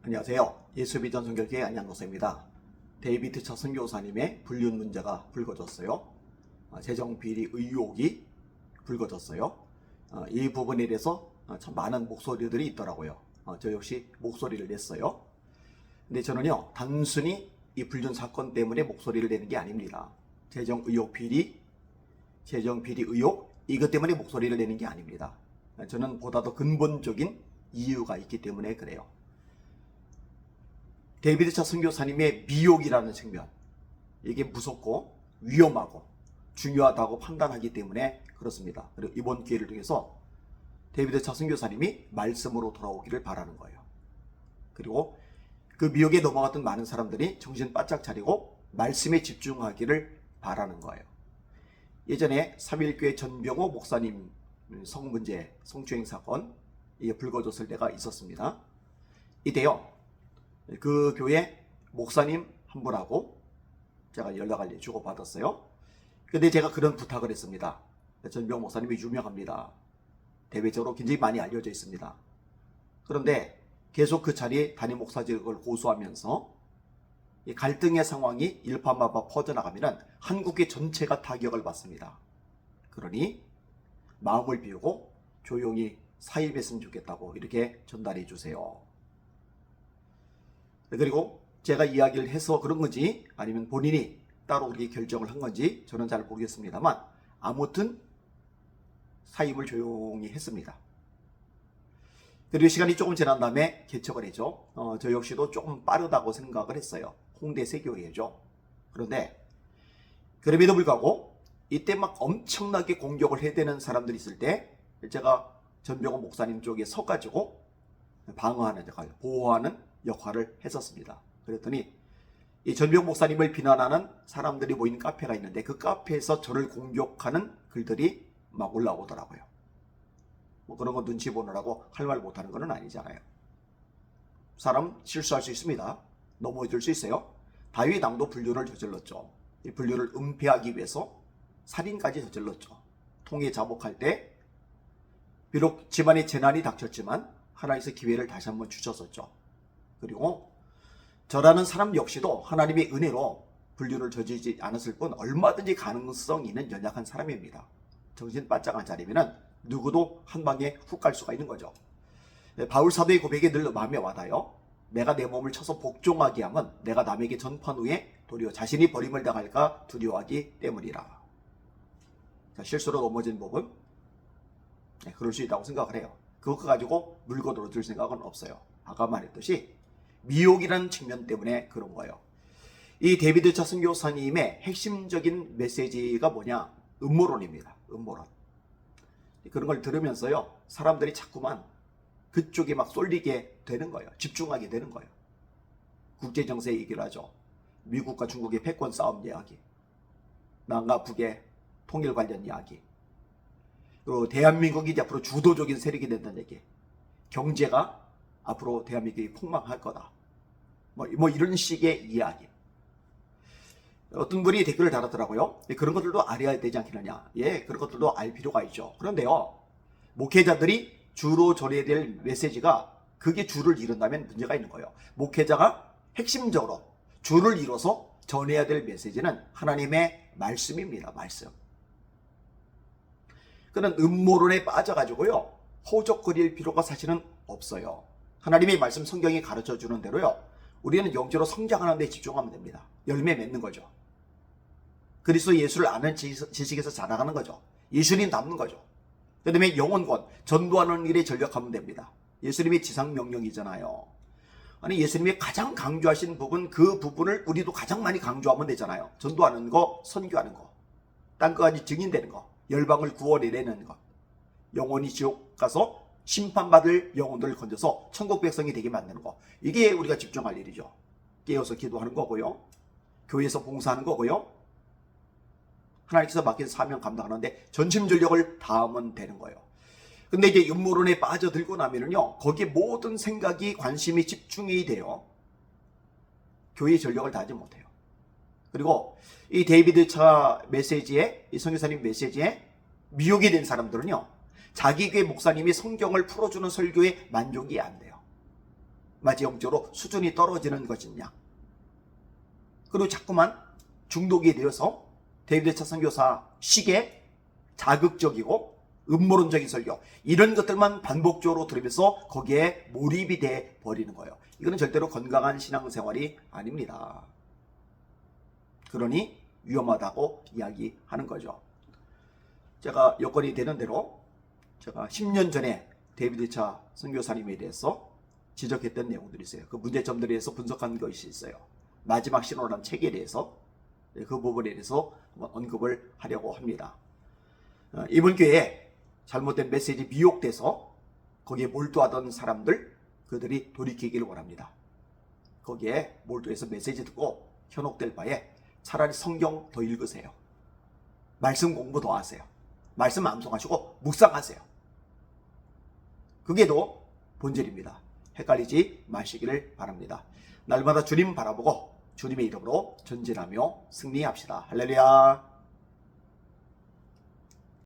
안녕하세요. 예수비전 선교교회 안양목사입니다. 데이비드 차 선교사님의 불륜 문제가 불거졌어요. 재정비리 의혹이 불거졌어요. 이 부분에 대해서 참 많은 목소리들이 있더라고요. 저 역시 목소리를 냈어요. 근데 저는요, 단순히 이 불륜 사건 때문에 목소리를 내는 게 아닙니다. 재정 비리 의혹, 이것 때문에 목소리를 내는 게 아닙니다. 저는 보다 더 근본적인 이유가 있기 때문에 그래요. 데이비드 차 선교사님의 미혹이라는 측면, 이게 무섭고 위험하고 중요하다고 판단하기 때문에 그렇습니다. 그리고 이번 기회를 통해서 데이비드 차 선교사님이 말씀으로 돌아오기를 바라는 거예요. 그리고 그 미혹에 넘어갔던 많은 사람들이 정신 바짝 차리고 말씀에 집중하기를 바라는 거예요. 예전에 3.1교회 전병호 목사님 성문제, 성추행 사건, 이게 불거졌을 때가 있었습니다. 이때요, 그 교회 목사님 한 분하고 제가 연락을 주고받았어요. 근데 제가 그런 부탁을 했습니다. 전병호 목사님이 유명합니다. 대외적으로 굉장히 많이 알려져 있습니다. 그런데 계속 그 자리에 담임 목사직을 고수하면서 이 갈등의 상황이 일파만파 퍼져나가면 한국의 전체가 타격을 받습니다. 그러니 마음을 비우고 조용히 사입했으면 좋겠다고 이렇게 전달해 주세요. 그리고 제가 이야기를 해서 그런 건지 아니면 본인이 따로 그렇게 결정을 한 건지 저는 잘 모르겠습니다만, 아무튼 사입을 조용히 했습니다. 그리고 시간이 조금 지난 다음에 개척을 했죠. 저 역시도 조금 빠르다고 생각을 했어요. 홍대 세교회죠. 그런데 그럼에도 불구하고 이때 막 엄청나게 공격을 해대는 사람들이 있을 때 제가 전병호 목사님 쪽에 서가지고 방어하는 역할, 보호하는 역할을 했었습니다. 그랬더니 이 전병호 목사님을 비난하는 사람들이 모인 카페가 있는데 그 카페에서 저를 공격하는 글들이 막 올라오더라고요. 뭐 그런 거 눈치 보느라고 할 말 못하는 건 아니잖아요. 사람 실수할 수 있습니다. 넘어질 수 있어요. 다윗 왕도 불륜을 저질렀죠. 이 불륜을 은폐하기 위해서 살인까지 저질렀죠. 통에 자복할 때 비록 집안에 재난이 닥쳤지만 하나님께서 기회를 다시 한번 주셨었죠. 그리고 저라는 사람 역시도 하나님의 은혜로 불륜을 저지르지 않았을 뿐 얼마든지 가능성 있는 연약한 사람입니다. 정신 바짝 안 차리면 누구도 한 방에 훅 갈 수가 있는 거죠. 바울 사도의 고백이 늘 마음에 와닿아요. 내가 내 몸을 쳐서 복종하게 하면 내가 남에게 전판 후에 도리어 자신이 버림을 당할까 두려워하기 때문이라. 자, 실수로 넘어진 부분, 그럴 수 있다고 생각을 해요. 그거 가지고 물고 늘어질 생각은 없어요. 아까 말했듯이 미혹이라는 측면 때문에 그런 거예요. 이 데이비드 차 선교사님의 핵심적인 메시지가 뭐냐? 음모론입니다. 음모론. 그런 걸 들으면서요, 사람들이 자꾸만 그쪽에 막 쏠리게 되는 거예요. 집중하게 되는 거예요. 국제정세 얘기를 하죠. 미국과 중국의 패권 싸움 이야기, 남과 북의 통일 관련 이야기, 그리고 대한민국이 이제 앞으로 주도적인 세력이 된다는 얘기, 경제가 앞으로 대한민국이 폭망할 거다, 뭐 이런 식의 이야기. 어떤 분이 댓글을 달았더라고요. 그런 것들도 알아야 되지 않겠느냐. 예, 그런 것들도 알 필요가 있죠. 그런데요, 목회자들이 주로 전해야 될 메시지가 그게 주를 이룬다면 문제가 있는 거예요. 목회자가 핵심적으로 주를 이뤄서 전해야 될 메시지는 하나님의 말씀입니다. 말씀. 그런 음모론에 빠져가지고요, 허우적거릴 필요가 사실은 없어요. 하나님의 말씀, 성경이 가르쳐 주는 대로요, 우리는 영적으로 성장하는 데 집중하면 됩니다. 열매 맺는 거죠. 그리스도 예수를 아는 지식에서 자라가는 거죠. 예수님 닮는 거죠. 그 다음에 영혼권, 전도하는 일에 전력하면 됩니다. 예수님의 지상명령이잖아요. 아니, 예수님이 가장 강조하신 부분, 그 부분을 우리도 가장 많이 강조하면 되잖아요. 전도하는 거, 선교하는 거, 땅끝까지 증인되는 거, 열방을 구원해내는 것, 영혼이 지옥 가서 심판받을 영혼들을 건져서 천국 백성이 되게 만드는 거, 이게 우리가 집중할 일이죠. 깨어서 기도하는 거고요, 교회에서 봉사하는 거고요, 하나님께서 맡긴 사명 감당하는데 전심전력을 다하면 되는 거예요. 근데 이제 음모론에 빠져들고 나면은요, 거기에 모든 생각이, 관심이 집중이 돼요. 교회의 전력을 다하지 못해요. 그리고 이 데이비드 차 메시지에, 이 선교사님 메시지에 미혹이 된 사람들은요, 자기 교회 목사님이 성경을 풀어주는 설교에 만족이 안 돼요. 마치 영적으로 수준이 떨어지는 것이냐. 그리고 자꾸만 중독이 되어서 데이비드 선교사 식의 자극적이고 음모론적인 설교, 이런 것들만 반복적으로 들으면서 거기에 몰입이 돼 버리는 거예요. 이거는 절대로 건강한 신앙생활이 아닙니다. 그러니 위험하다고 이야기하는 거죠. 제가 여건이 되는 대로 제가 10년 전에 데이비드 차 선교사님에 대해서 지적했던 내용들이 있어요. 그 문제점들에 대해서 분석한 것이 있어요. 마지막 신호라는 책에 대해서 그 부분에 대해서 언급을 하려고 합니다. 이번 교회에 잘못된 메시지 미혹돼서 거기에 몰두하던 사람들, 그들이 돌이키기를 원합니다. 거기에 몰두해서 메시지 듣고 현혹될 바에 차라리 성경 더 읽으세요. 말씀 공부 더 하세요. 말씀 암송하시고 묵상하세요. 그게 더 본질입니다. 헷갈리지 마시기를 바랍니다. 날마다 주님 바라보고 주님의 이름으로 전진하며 승리합시다. 할렐루야.